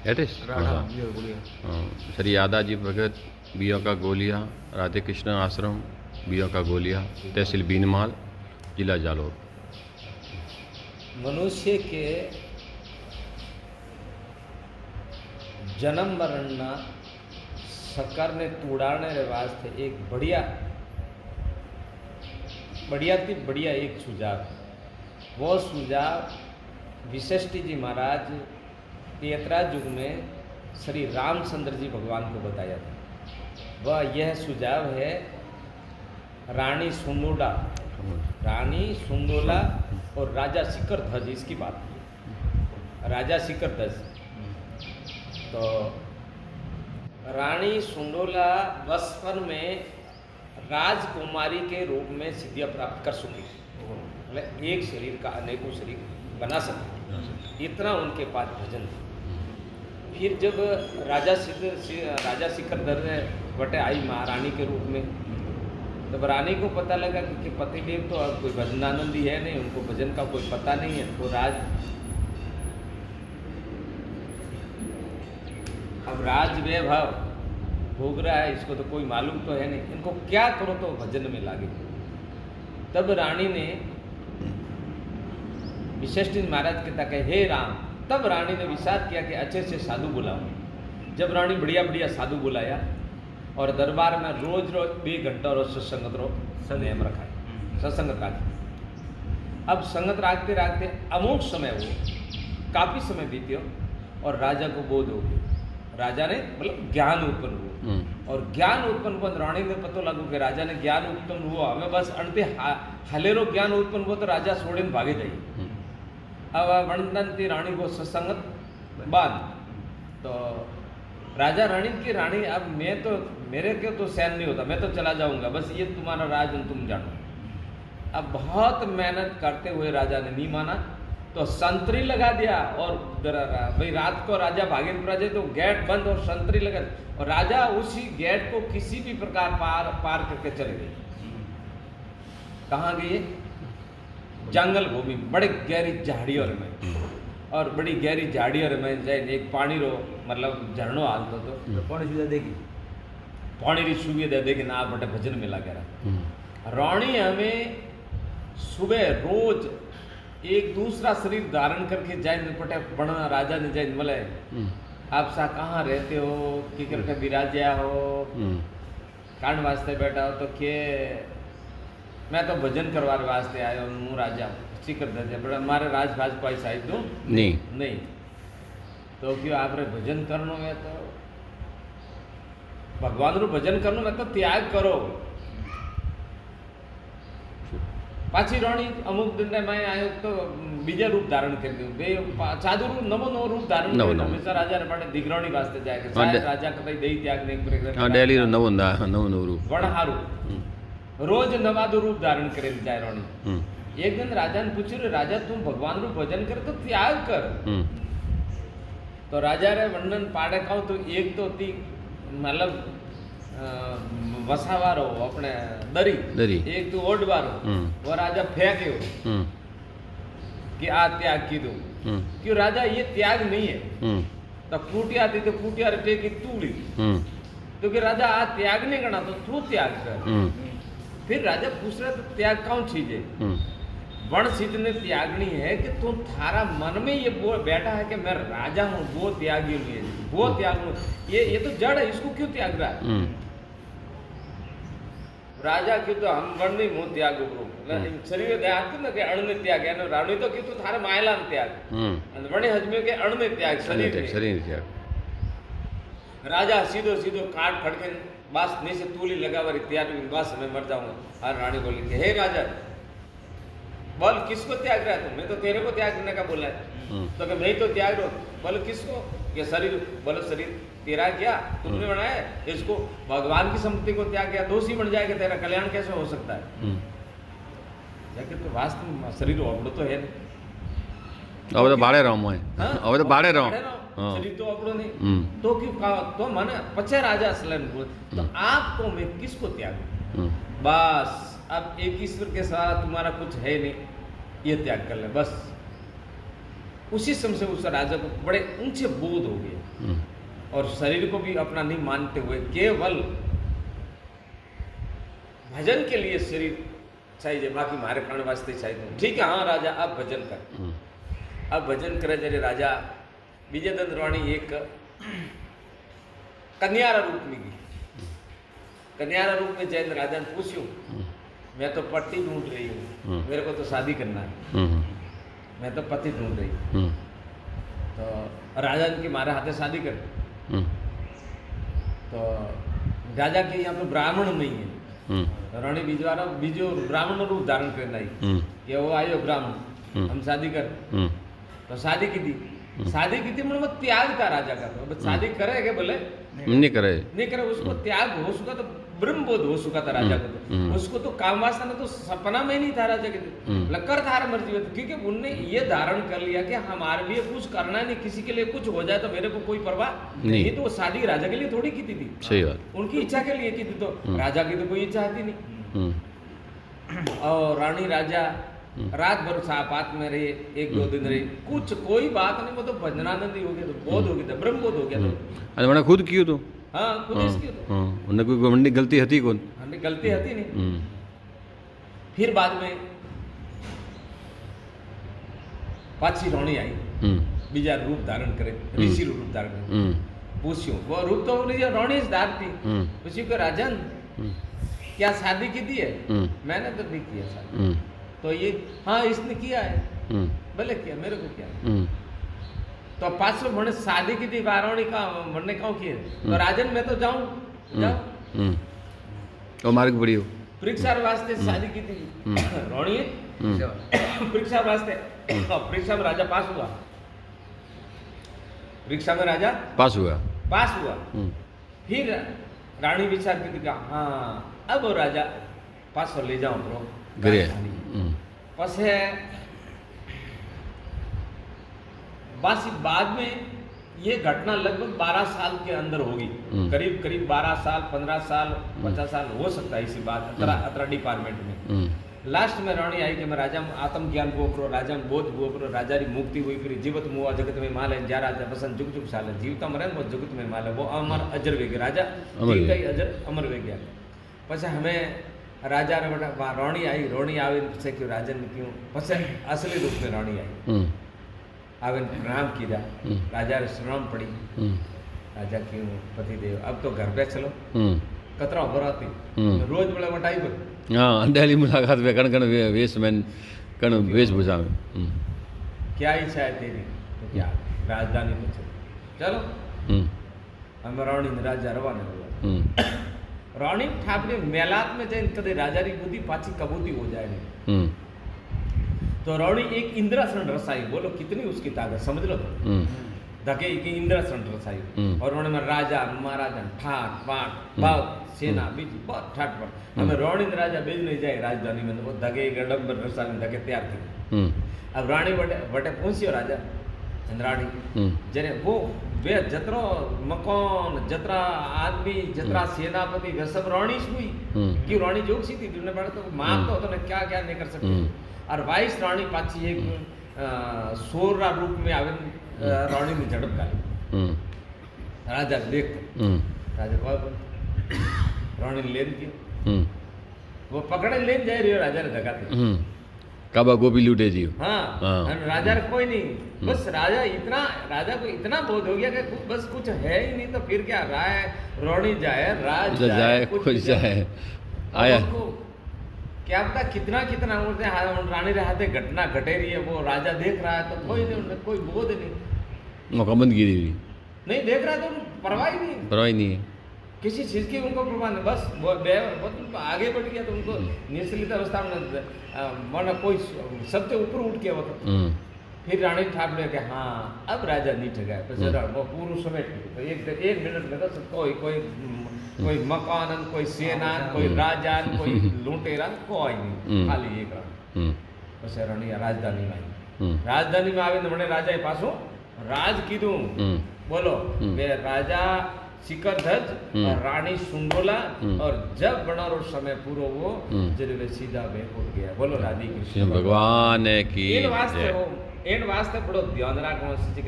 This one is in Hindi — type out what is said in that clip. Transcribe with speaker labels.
Speaker 1: एड्रेस श्री यादाजी भगत बीओ का गोलिया राधे कृष्ण आश्रम बीओ का गोलिया तहसील बीनमाल जिला जालोर।
Speaker 2: मनुष्य के जन्म मरणना सरकार ने तोड़ाने रे वास्ते एक बढ़िया एक सुझाव, वो सुझाव विशिष्ट जी महाराज तेतरा युग में श्री रामचंद्र जी भगवान को बताया था। वह यह सुझाव है रानी सुंदोला और राजा शिखरध्वज, इसकी बात है। राजा शिखरध्वज तो रानी सुंदोला बचपन में राजकुमारी के रूप में सिद्धियाँ प्राप्त कर चुकी, मतलब एक शरीर का अनेकों शरीर बना सकते, इतना उनके पास भजन था। फिर जब राजा शिखरध्वज बटे आई महारानी के रूप में, तब रानी को पता लगा कि पतिदेव तो अब कोई भजनानंदी है नहीं, उनको भजन का कोई पता नहीं है। तो अब राज वैभव भोग रहा है, इसको तो कोई मालूम तो है नहीं, इनको क्या करो तो भजन में लागे। तब रानी ने विशिष्ट महाराज के तक हे राम, तब रानी ने विचार किया कि अच्छे से साधु बुलाओ। जब रानी बढ़िया साधु बुलाया और दरबार में रोज 2 घंटा रोज सत्संगत नियम रखा, सत्संगत रखा। अब संगत राखते राखते अमोघ समय वो काफी समय बीते और राजा को बोध हो गया। राजा ने मतलब ज्ञान उत्पन्न हुआ, और ज्ञान उत्पन्न हुआ रानी ने पता लगू कि राजा ने ज्ञान उत्पन्न हुआ, हमें बस अंते हलेरो ज्ञान उत्पन्न हुआ तो राजा छोड़े भागे जाइए। अब वर्णन थी रानी को सत्संगत बाद, तो राजा रानी अब मैं तो मेरे क्यों तो सहन नहीं होता, मैं तो चला जाऊंगा, बस ये तुम्हारा राज तुम जानो। अब बहुत मेहनत करते हुए राजा ने नहीं माना, तो संतरी लगा दिया और भाई रात को राजा भागीरपुरा जाए तो गेट बंद और संतरी लगा, और राजा उसी गेट को किसी भी प्रकार पार करके चले गए। कहाँ गए? जंगल भूमि, बड़े गहरी झाड़ियों में, और बड़ी गहरी झाड़ियों में जाए एक पानी रो मतलब झरनो हालतो तो पानी सुविधा देगी, पानी की सुविधा देगी ना बटे भजन में लगे रहा। रानी हमें सुबह रोज एक दूसरा शरीर धारण करके जाए पटे बना राजा ने जाए बोले आप सा कहाँ रहते हो, कि करके विराजा हो, कांड वास्ते बैठा हो, तो के मैं तो भजन करवाने वास्ते आया हूँ राजा शिखरध्वज, बड़ा मारे राजभाज पाई साइड दो नहीं तो क्यों आप रे भजन करनो है, तो भगवान रू भजन करनो है तो त्याग करो। पाची रानी अमुक दिन में आयो तो बीजा रूप धारण कर दियो, बे साधु रूप नवो रूप धारण कर, हमेशा राजा ने पाटे दिगरानी वास्ते जाए शायद राजा के भाई देई त्याग नहीं करे, हां डेली नवो रूप वणहारू रोज नवादो रूप धारण करे जाए रानी। एक दिन राजा ने पूछ्યું राजा तुम भगवान रूप भजन कर तो त्याग कर, तो राजा रे वर्णन पाड़े कहूं तो एक तो थी मतलब वसावारो अपने दरी एक तो ओडवारो, वो राजा फेंके कि आ त्याग की दो, क्यों राजा ये त्याग नहीं है। तो कुटिया थी तो कुटिया टेकी तूली, क्योंकि राजा आ त्याग नहीं करना तो तू त्याग कर। फिर राजा पूछ रहा तो त्याग कौन चीज है? वर्ण चीज ने त्यागनी है कि तुम थारा मन में ये बैठा है कि मैं राजा हूँ, वो त्यागी नहीं है, वो त्याग ये तो जड़ है, इसको क्यों त्याग रहा है? राजा क्यों तो हम वर्ण नहीं मुँह त्याग शरीर त्याग ना के अण ने त्याग है, रानी तो क्यों तो थारे मायला ने त्याग, वर्ण हजमे के अण में त्याग शरीर त्याग। राजा सीधो काट खड़के बस नहीं से तूली लगा वाली त्याग, बस मैं मर जाऊंगा। हर रानी बोली कि हे राजा बोल किसको त्याग रहा है तू? मैं तो तेरे को त्याग करने का बोला है, तो कि मैं तो त्याग रहा, बोलो किसको? ये शरीर, बोलो शरीर तेरा क्या तुमने बनाया है, इसको भगवान की संपत्ति को त्याग किया, दोषी बन जाएगा, तेरा कल्याण कैसे हो सकता है? जाके तो वास्तव में शरीर अपनो तो है नहीं,
Speaker 1: अब तो बाड़े रहो मैं, अब तो बाड़े रहो
Speaker 2: शरीर तो अपनो नहीं, तो क्यों तो माने पचे राजा सलन तो आपको मैं किसको त्याग? बस अब एक ईश्वर के साथ तुम्हारा कुछ है नहीं, ये त्याग कर ले बस। उसी समय से उस राजा को बड़े ऊंचे बोध हो गए और शरीर को भी अपना नहीं मानते हुए केवल भजन के लिए शरीर चाहिए, बाकी मारे खाने वास्ते चाहिए। ठीक है, हाँ राजा अब भजन कर। अब भजन करे जरे राजा विजयदंत राणी एक कन्यारा रूप में गई। कन्यारा रूप में जैन राजा ने पूछ्યું, मैं तो पति ढूंढ रही हूँ, मेरे को तो शादी करना है, मैं तो पति ढूंढ रही हूँ। तो राजा की मारे हाथे शादी कर। तो राजा के यहाँ पे ब्राह्मण नहीं है। रानी बीजवारा बीजो ब्राह्मण रूप धारण करना ही कि वो आयो ब्राह्मण, हम शादी कर। तो शादी की थी, शादी की थी मतलब त्याग था राजा का। तो शादी करेगा बोले
Speaker 1: नहीं करे,
Speaker 2: उसको त्याग हो चुका, तो ब्रह्म बोध हो चुका था राजा को। तो उसको तो काम वासना तो सपना में नहीं था राजा के। लकर थार मर्जी में, क्योंकि उनने ये धारण कर लिया कि हमारे लिए कुछ करना नहीं, किसी के लिए कुछ हो जाए तो मेरे को कोई परवाह नहीं। तो वो शादी राजा के लिए थोड़ी की थी।
Speaker 1: सही बात,
Speaker 2: उनकी इच्छा के लिए की थी। तो राजा की तो कोई इच्छा थी नहीं। और रानी राजा रात भर सापात में रहे, एक दो दिन रहे, कुछ कोई बात नहीं। वो तो भजनानंद ही हो गया, तो बोध हो गया था, ब्रह्म बोध हो गया था।
Speaker 1: मैंने खुद कियो तो
Speaker 2: हाँ, खुद इसकी तो
Speaker 1: उन्हें कोई गवर्नमेंट गलती हती कौन,
Speaker 2: गलती हती नहीं। फिर बाद में पाछी रोणी आई, बीजा रूप धारण करे, ऋषि रूप धारण करे। पूछ्યું, वो रूप तो रोणी धार थी। पूछ्યું कि राजन क्या शादी की थी है? मैंने तो नहीं किया शादी। तो ये हाँ इसने किया है। भले किया, मेरे को क्या। तो पाछो मैंने शादी की थी वाराणी का मैंने कहा किए। तो राजन मैं तो जाऊं जाओ
Speaker 1: और मार्ग बड़ी हो
Speaker 2: परीक्षा वास्ते शादी की थी रोणी परीक्षा वास्ते। परीक्षा में राजा पास हुआ, परीक्षा में राजा
Speaker 1: पास हुआ।
Speaker 2: फिर रानी विचार की थी कि हाँ अब वो राजा पास ले जाऊं ब्रो पसे बस बाद में ये घटना लगभग 12 साल के अंदर होगी। करीब करीब 12 साल 15 साल 50 साल हो सकता है इसी बात अतरा डिपार्टमेंट में। लास्ट में रानी आई कि मैं राजा आत्मज्ञान गोपरो, राजा बोध गोपरो, राजा री मुक्ति हुई। फिर जीवत मुआ जगत में माल है, जा राजा बसन जुग जुग साल है, जीवता मरे वो जगत में माल है, वो अमर अजर वे गया राजा, जीवता ही अजर अमर वे गया। पछे हमें राजा रे बटा रानी आई, रोणी आवे से क्यों राजन क्यों पछे असली रूप में रानी आई आवे प्रणाम किया। राजा रे शरण पड़ी। राजा क्यों पतिदेव अब तो घर पे चलो कतरा बराती रोज बड़े बटाई पर।
Speaker 1: हाँ अंधेली मुलाकात में कण वेश में कण वेशभूषा में।
Speaker 2: क्या इच्छा है तेरी? तो क्या राजधानी में चलो। हम रानी ने राजा रवाना हुआ। रानी ठाकरे मेलात में जाए कदे राजा री बुद्धि पाची कबूती हो जाए नहीं। तो रानी एक इंद्रासन रसाई, बोलो कितनी उसकी ताकत समझ लो। धके की इंद्रासन रसाई और उन्होंने में राजा महाराजा ठाट पाट बहुत सेना बीच बहुत ठाट पाट। हमें रानी राजा बेच नहीं जाए राजधानी में, वो धके गडम्बर रसा में धके तैयार थे। अब रानी बटे पहुंचियो राजा रानी जरे वो वे जतरो मकान जतरा आदमी जतरा सेनापति वे सब रानी हुई कि रानी जोग सी थी तुमने पढ़ा तो मार तो ने क्या क्या नहीं कर सकते। और 22 रानी पाची एक सोरा रूप में आवे रानी ने झड़प डाली। राजा देख राजा कौन रानी ने लेन किया, वो पकड़े लेन जाए रही राजा ने धक्का दिया।
Speaker 1: काबा गोभी लूटे जी।
Speaker 2: हाँ राजा कोई नहीं, बस राजा को इतना बोध हो गया कि बस कुछ है ही नहीं तो फिर क्या राय रोणी जाए राज जाए कुछ जाए
Speaker 1: आया
Speaker 2: क्या पता कितना कितना रानी रे हाथे घटना घटे रही है। वो राजा देख रहा है तो कोई नहीं, कोई बोध नहीं,
Speaker 1: मौकाबंद गिरी हुई नहीं
Speaker 2: देख रहा है तो परवाह नहीं है किसी चीज की उनको प्रमाण नहीं। बस वो आगे बढ़ गया तो उनको निश्चित अवस्था में माना कोई सबसे ऊपर उठ गया वो तो। फिर रानी ठाकुर के हाँ अब राजा नहीं ठगा तो जरा वो पूरा समेट तो एक मिनट में तो कोई मकान कोई सेना कोई राजा कोई लूटेरा कोई नहीं, खाली एक रानी। बस रानी राजधानी में आई। राजधानी में आवे मैंने राजा के पासों राज कीधु बोलो वे राजा शिखर ध्वज और रानी सुंडोला और जब बनारो समय पूरो वो जब वे सीधा वे उठ गया। बोलो राधी कृष्ण
Speaker 1: भगवान की
Speaker 2: इन वास्ते इन वास्ते बड़ो ध्यान रखना चाहिए।